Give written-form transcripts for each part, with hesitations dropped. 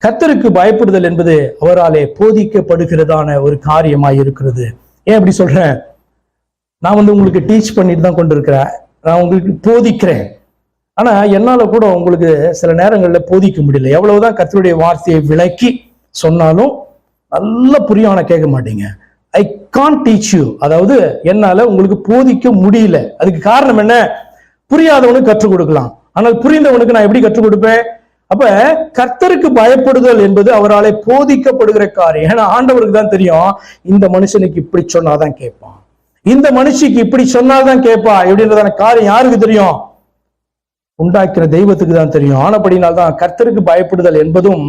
கர்த்தருக்கு பயப்படுதல் என்பது அவராலே போதிக்கப்படுகிறதான ஒரு காரியமாய் இருக்கிறது. ஏன் அப்படி சொல்றேன்? நான் உங்களுக்கு டீச் பண்ணிட்டு தான் கொண்டு இருக்கிறேன், நான் உங்களுக்கு போதிக்கிறேன். ஆனா என்னால கூட உங்களுக்கு சில நேரங்கள்ல போதிக்க முடியல. எவ்வளவுதான் கர்த்தருடைய வார்த்தையை விளக்கி சொன்னாலும் நல்ல புரியான கேட்க மாட்டீங்க. ஐ கான்ட் டீச் யூ, அதாவது என்னால உங்களுக்கு போதிக்க முடியல. அதுக்கு காரணம் என்ன? புரியாதவனுக்கு கற்றுக் கொடுக்கலாம், ஆனால் புரிந்தவனுக்கு நான் எப்படி கற்றுக் கொடுப்பேன்? அப்ப கர்த்தருக்கு பயப்படுதல் என்பது அவராலே போதிக்கப்படுகிற காரியம். ஏன்னா ஆண்டவருக்கு தான் தெரியும், இந்த மனுஷனுக்கு இப்படி சொன்னாதான் கேட்பான், இந்த மனுஷிக்கு இப்படி சொன்னாதான் கேட்பா எப்படின்றதான காரியம் யாருக்கு தெரியும்? உண்டாக்கிற தெய்வத்துக்கு தான் தெரியும். ஆனபடினால்தான் கர்த்தருக்கு பயப்படுதல் என்பதும்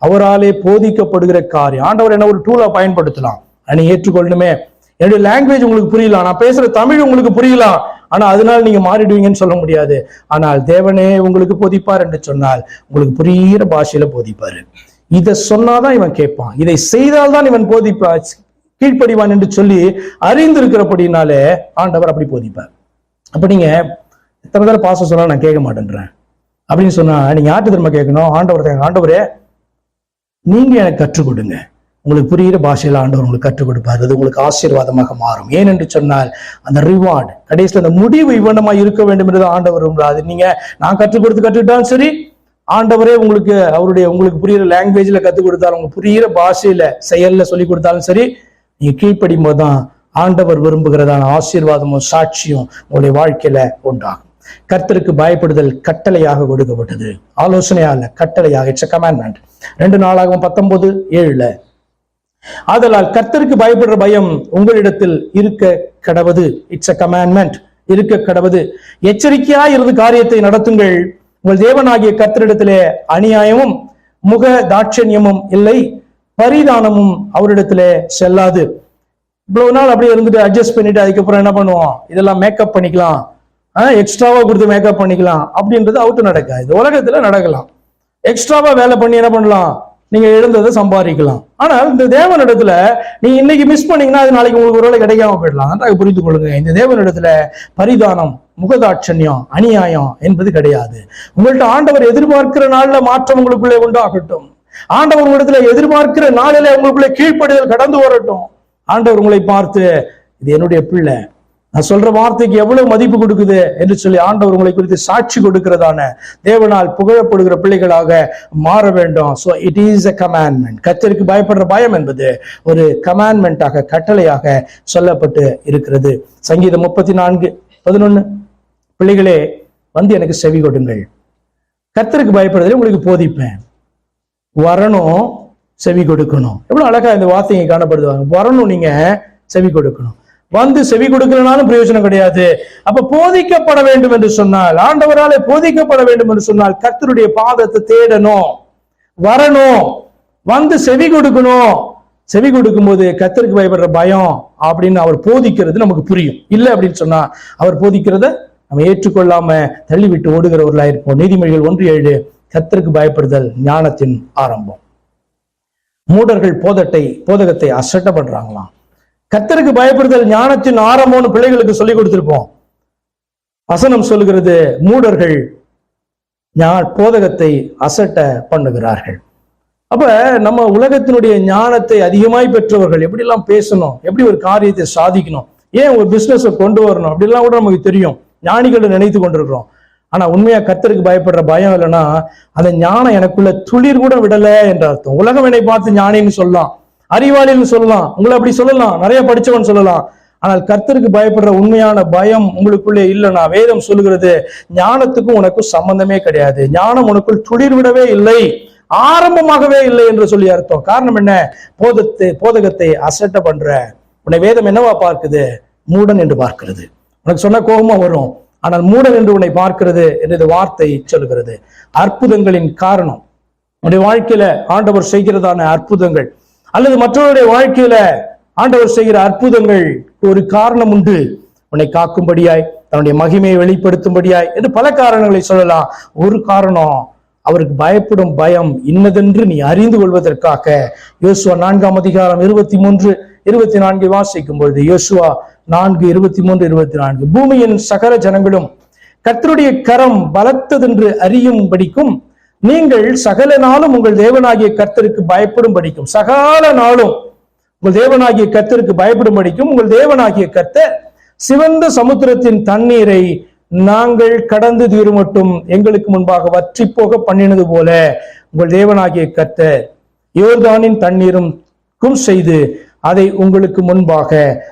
அவராலே போதிக்கப்படுகிற காரியம். ஆண்டவர் என்ன ஒரு டூலா பயன்படுத்தலாம், நீ ஏற்றுக்கொள்ளணுமே. என்னுடைய லாங்குவேஜ் உங்களுக்கு புரியலாம், நான் பேசுற தமிழ் உங்களுக்கு புரியலாம், ஆனா அதனால நீங்க மாறிடுவீங்கன்னு சொல்ல முடியாது. ஆனால் தேவனே உங்களுக்கு போதிப்பார் என்று சொன்னால் உங்களுக்கு புரிகிற பாஷையில போதிப்பாரு. இதை சொன்னாதான் இவன் கேட்பான், இதை செய்தால்தான் இவன் போதிப்பா கீழ்ப்படிவான் என்று சொல்லி அறிந்திருக்கிறபடினாலே ஆண்டவர் அப்படி போதிப்பார். அப்ப நீங்க எத்தனை தடவை பாச சொன்னா நான் கேட்க மாட்டேன்றேன் அப்படின்னு சொன்னா நீங்க யார்கிட்ட திரும்ப கேட்கணும்? ஆண்டவரே நீங்க எனக்கு கற்றுக் கொடுங்க. உங்களுக்கு புரிகிற பாஷையில ஆண்டவர் உங்களுக்கு கற்றுக் கொடுப்பார். அது உங்களுக்கு ஆசீர்வாதமாக மாறும். ஏனென்று சொன்னால் அந்த ரிவார்டு கடைசியில் அந்த முடிவு இவ்வளமா இருக்க வேண்டும் என்று ஆண்டவர் விரும்புறாரு. நீங்க நான் கற்றுக் கற்றுக்கிட்டாலும் சரி, ஆண்டவரே உங்களுக்கு புரிகிற லாங்குவேஜ்ல கற்றுக் கொடுத்தாலும், உங்களுக்கு புரிகிற பாஷையில செயல்ல சொல்லி கொடுத்தாலும் சரி, நீங்க கீழ்ப்படியும் போதுதான் ஆண்டவர் விரும்புகிறதான ஆசீர்வாதமும் சாட்சியும் உங்களுடைய வாழ்க்கையில உண்டாகும். கர்த்தருக்கு பயப்படுதல் கட்டளையாக கொடுக்கப்பட்டது, ஆலோசனையா இல்ல, கட்டளையாக. It's a commandment. 2 நாளாகவும் 19:7. ஆதலால் கர்த்தருக்கு பயப்படுற பயம் உங்களிடத்தில் இருக்க கடவது. It's a commandment. இருக்க கடவது. எச்சரிக்கையா இருந்து காரியத்தை நடத்துங்கள். உங்கள் தேவனாகிய கர்த்தரிடத்திலே அநியாயமும் முக தாட்சண்யமும் இல்லை, பரிதானமும் அவரிடத்திலே செல்லாது. இவ்வளவு நாள் அப்படியே இருந்துட்டு அட்ஜஸ்ட் பண்ணிட்டு அதுக்கப்புறம் என்ன பண்ணுவோம்? இதெல்லாம் மேக்கப் பண்ணிக்கலாம், எக்ஸ்ட்ராவா கொடுத்து மேக்கப் பண்ணிக்கலாம் அப்படின்றது அவுட்டு நடக்காது. இந்த உலகத்துல நடக்கலாம். எக்ஸ்ட்ராவா வேலை பண்ணி என்ன பண்ணலாம்? நீங்க எழுந்ததை சம்பாதிக்கலாம். ஆனால் இந்த தேவனிடத்துல நீங்க இன்னைக்கு மிஸ் பண்ணீங்கன்னா அது நாளைக்கு உங்களுக்கு ஒரு வேலை கிடைக்காம போயிடலாம். நன்றாக புரிந்து கொள்ளுங்க. இந்த தேவனிடத்துல பரிதானம், முகதாட்சண்யம், அநியாயம் என்பது கிடையாது. உங்கள்ட்ட ஆண்டவர் எதிர்பார்க்கிற நாள்ல மாற்றம் உங்களுக்குள்ளே உண்டாகட்டும். ஆண்டவர் உங்களிடத்துல எதிர்பார்க்கிற நாளில உங்களுக்குள்ளே கீழ்ப்படிதல் கடந்து வரட்டும். ஆண்டவர் உங்களை பார்த்து இது என்னுடைய பிள்ளை, நான் சொல்ற வார்த்தைக்கு எவ்வளவு மதிப்பு கொடுக்குது என்று சொல்லி ஆண்டவர் உங்களை குறித்து சாட்சி கொடுக்கிறதான தேவனால் புகழப்படுகிற பிள்ளைகளாக மாற வேண்டும். So it is a commandment. கர்த்தருக்கு பயப்படுற பயம் என்பது ஒரு கமாண்ட்மெண்டாக, கட்டளையாக சொல்லப்பட்டு இருக்கிறது. சங்கீதம் 34:11. பிள்ளைகளே வந்து எனக்கு செவி கொடுங்கள், கர்த்தருக்கு பயப்படுறதை உங்களுக்கு போதிப்பேன். வரணும், செவி கொடுக்கணும். எவ்வளவு அழகா இந்த வார்த்தையை காணப்படுவாங்க. வரணும், நீங்க செவி கொடுக்கணும். வந்து செவி கொடுக்கலனாலும் பிரயோஜனம் கிடையாது. அப்ப போதிக்கப்பட வேண்டும் என்று சொன்னால், ஆண்டவராலே போதிக்கப்பட வேண்டும் என்று சொன்னால் கர்த்தருடைய பாதத்தை தேடணும், வரணும், வந்து செவி கொடுக்கணும். செவி கொடுக்கும் போது கர்த்தருக்கு பயப்படுற பயம் அப்படின்னு அவர் போதிக்கிறது நமக்கு புரியும். இல்லை அப்படின்னு சொன்னா அவர் போதிக்கிறத நம்ம ஏற்றுக்கொள்ளாம தள்ளிவிட்டு ஓடுகிறவர்களா இருப்போம். நீதிமொழிகள் 1:7. கர்த்தருக்கு பயப்படுதல் ஞானத்தின் ஆரம்பம். மூடர்கள் போதகத்தை அசட்ட பண்றாங்களாம். கர்த்தருக்கு பயப்படுதல் ஞானத்தின் ஆரம்பம்னு பிள்ளைகளுக்கு சொல்லி கொடுத்திருப்போம். வசனம் சொல்லுகிறது, மூடர்கள் போதகத்தை அசட்ட பண்ணுகிறார்கள். அப்ப நம்ம உலகத்தினுடைய ஞானத்தை அதிகமாய் பெற்றவர்கள் எப்படிலாம் பேசணும், எப்படி ஒரு காரியத்தை சாதிக்கணும், ஏன் ஒரு பிசினஸ் கொண்டு வரணும் அப்படிலாம் கூட நமக்கு தெரியும். ஞானிகளை நினைத்து கொண்டிருக்கிறோம். ஆனா உண்மையா கர்த்தருக்கு பயப்படுற பயம் இல்லைன்னா அந்த ஞானம் எனக்குள்ள துளிர் கூட விடல என்ற அர்த்தம். உலகம் என்னை பார்த்து ஞானின்னு சொல்லலாம், அறிவாளின்னு சொல்லலாம், உங்களை அப்படி சொல்லலாம், நிறைய படிச்சவன் சொல்லலாம். ஆனால் கர்த்தருக்கு பயப்படுற உண்மையான பயம் உங்களுக்குள்ளே இல்லைன்னா வேதம் சொல்லுகிறது ஞானத்துக்கும் உனக்கும் சம்பந்தமே கிடையாது. ஞானம் உனக்குள் துளிர் விடவே இல்லை, ஆரம்பமாகவே இல்லை என்று சொல்லி அர்த்தம். காரணம் என்ன? போதகத்தை அசட்ட பண்ற உன்னை வேதம் என்னவா பார்க்குது? மூடன் என்று பார்க்கிறது. உனக்கு சொன்ன கோபமா வரும், ஆனால் மூடன் என்று உன்னை பார்க்கிறது என்று வார்த்தை சொல்லுகிறது. அற்புதங்களின் காரணம் உன்னுடைய வாழ்க்கையில ஆண்டவர் செய்கிறதான அற்புதங்கள் அல்லது மற்றவருடைய வாழ்க்கையில ஆண்டவர் செய்கிற அற்புதங்கள் ஒரு காரணம் உண்டு. உன்னை காக்கும்படியாய், தன்னுடைய மகிமையை வெளிப்படுத்தும்படியாய் என்று பல காரணங்களை சொல்லலாம். ஒரு காரணம், அவருக்கு பயப்படும் பயம் இன்னதென்று நீ அறிந்து கொள்வதற்காக. யோசுவா 4:23-24 வாசிக்கும் பொழுது, யோசுவா 4:23-24, பூமியின் சகல ஜனங்களும் கர்த்தருடைய கரம் பலத்ததென்று அறியும்படிக்கும் நீங்கள் சகல நாளும் உங்கள் தேவனாகிய கர்த்தருக்கு பயப்படும் படிக்கும். சகல நாளும் உங்கள் தேவனாகிய கர்த்தருக்கு பயப்படும் படிக்கும். உங்கள் தேவனாகிய கர்த்தர் சிவந்த சமுத்திரத்தின் தண்ணீரை நாங்கள் கடந்து தீரும் மட்டும் எங்களுக்கு முன்பாக வற்றி போக பண்ணினது போல உங்கள் தேவனாகிய கர்த்தர் யோர்தானின் தண்ணீரும் செய்து அதை உங்களுக்கு முன்பாக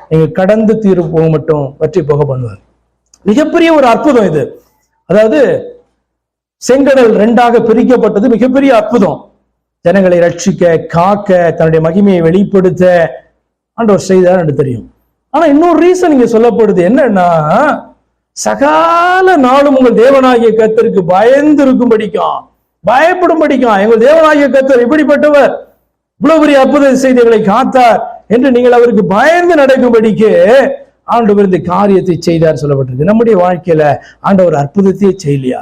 நீங்கள் கடந்து தீரு போக மட்டும் வற்றி போக பண்ணுவார். மிகப்பெரிய ஒரு அற்புதம் இது. அதாவது செங்கடல் 2ஆக பிரிக்கப்பட்டது மிகப்பெரிய அற்புதம். ஜனங்களை ரட்சிக்க, காக்க, தன்னுடைய மகிமையை வெளிப்படுத்த ஆண்டவர் செய்தார் என்று தெரியும். ஆனா இன்னொரு ரீசன் இங்க சொல்லப்படுது. என்னன்னா, சகால நாளும் உங்கள் தேவனாகிய கர்த்தருக்கு பயந்து இருக்கும் படிக்கும், பயப்படும் படிக்கும். எங்கள் தேவனாகிய கர்த்தர் இப்படிப்பட்டவர், இவ்வளவு பெரிய அற்புத செய்திகளை காத்தார் என்று நீங்கள் அவருக்கு பயந்து நடக்கும்படிக்கு ஆண்டவர் இந்த காரியத்தை செய்தார் சொல்லப்பட்டிருக்கு. நம்முடைய வாழ்க்கையில ஆண்டவர் அற்புதத்தையே செய்யலையா?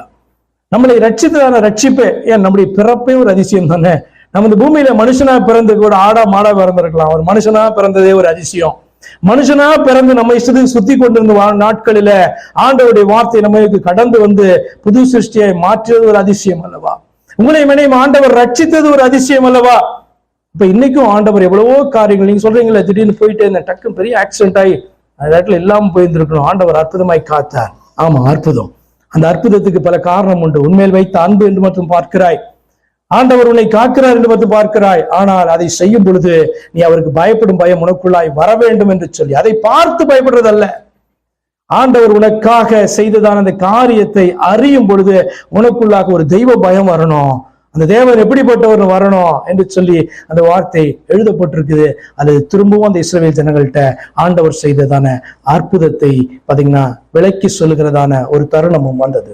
நம்மளை ரட்சித்ததான ரட்சிப்பே, ஏன் நம்முடைய பிறப்பே ஒரு அதிசயம் தானே. நம்ம இந்த பூமியில மனுஷனா பிறந்து கூட ஆடா மாடா பிறந்திருக்கலாம். ஒரு மனுஷனா பிறந்ததே ஒரு அதிசயம். மனுஷனா பிறந்து நம்ம இஷ்டத்துக்கு சுத்தி கொண்டிருந்த நாட்களில ஆண்டவருடைய வார்த்தை நம்மளுக்கு கடந்து வந்து புது சிருஷ்டியை மாற்றியது ஒரு அதிசயம் அல்லவா? உங்களை மனைவி ஆண்டவர் ரட்சித்தது ஒரு அதிசயம் அல்லவா? இப்ப இன்னைக்கும் ஆண்டவர் எவ்வளவோ காரியங்கள், நீங்க சொல்றீங்களா, திடீர்னு போயிட்டு இந்த டக்குன்னு பெரிய ஆக்சிடென்ட் ஆகி அந்த இடத்துல இல்லாம போயிருந்திருக்கணும், ஆண்டவர் அற்புதமாய் காத்தார். ஆமா, அற்புதம். அந்த அற்புதத்துக்கு பல காரணம் உண்டு. உண்மையில் வைத்த அன்பு என்று மட்டும் பார்க்கிறாய், ஆண்டவர் உன்னை காக்கிறார் என்று மட்டும் பார்க்கிறாய். ஆனால் அதை செய்யும் பொழுது நீ அவருக்கு பயப்படும் பயம் உனக்குள்ளாய் வர வேண்டும் என்று சொல்லி அதை பார்த்து பயப்படுறதல்ல. ஆண்டவர் உனக்காக செய்ததான அந்த காரியத்தை அறியும் பொழுது உனக்குள்ளாக ஒரு தெய்வ பயம் வரணும். அந்த தேவன் எப்படிப்பட்டவர் வரணும் என்று சொல்லி அந்த வார்த்தை எழுதப்பட்டிருக்குது. அது திரும்பவும் அந்த இஸ்ரவேல் ஜனங்கள்கிட்ட ஆண்டவர் செய்ததான அற்புதத்தை பாத்தீங்கன்னா விளக்கி சொல்லுகிறதான ஒரு தருணமும் வந்தது.